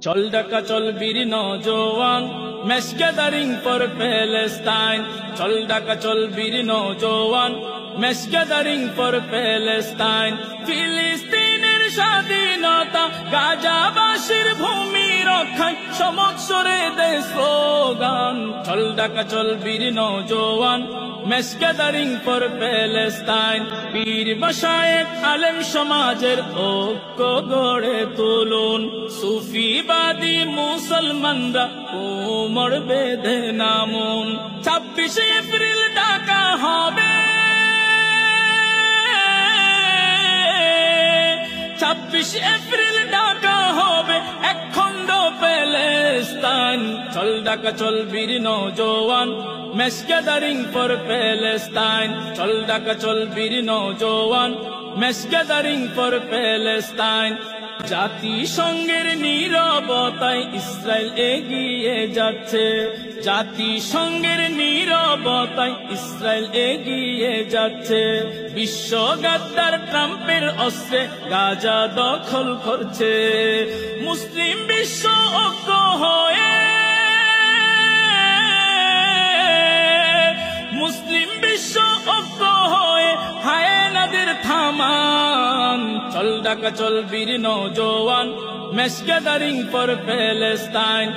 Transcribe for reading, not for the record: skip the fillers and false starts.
চল ডাকা চল বীর নওজোয়ান ম্যাচ গ্যাদারিং ফর প্যালেস্টাইন। চল ডাকা চল বীর নওজোয়ান ম্যাচ গ্যাদারিং ফর প্যালেস্টাইন। ফিলিস্তিনের স্বাধীনতা গাজাবাসীর ভূমি রক্ষায় সমস্বরে দে স্লোগান। চল ডাকা চল বীর নওজোয়ান ম্যাচ গ্যাদারিং ফর প্যালেস্টাইন। পীর মাশায়েখ আলেম সমাজের ঐক্য গড়ে তুলুন। সুফিবাদী মুসলমানরা কোমর বেঁধে নামুন। 26 এপ্রিল ডাকা হবে, 26 এপ্রিল ডাকা হবে একখণ্ড প্যালেস্টাইন। চল ডাকা চল বীর নওজোয়ান ম্যাচ গ্যাদারিং ফর প্যালেস্টাইন। চল ডাকা চল বীর নওজোয়ান ম্যাচ গ্যাদারিং ফর প্যালেস্টাইন। জাতিসংঘের নীরবতায় ইসরায়েল এগিয়ে যাচ্ছে। জাতিসংঘের নীরবতায় ইসরায়েল এগিয়ে যাচ্ছে। বিশ্ব গাদ্দার ট্রাম্পের অস্ত্রে গাজা দখল করছে। মুসলিম বিশ্ব ঐক্য হয়ে, মুসলিম বিশ্ব ঐক্য হয়ে হায়েনাদের থামান। চল ডাকা চল বীর নওজোয়ান ম্যাচ গ্যাদারিং ফর প্যালেস্টাইন।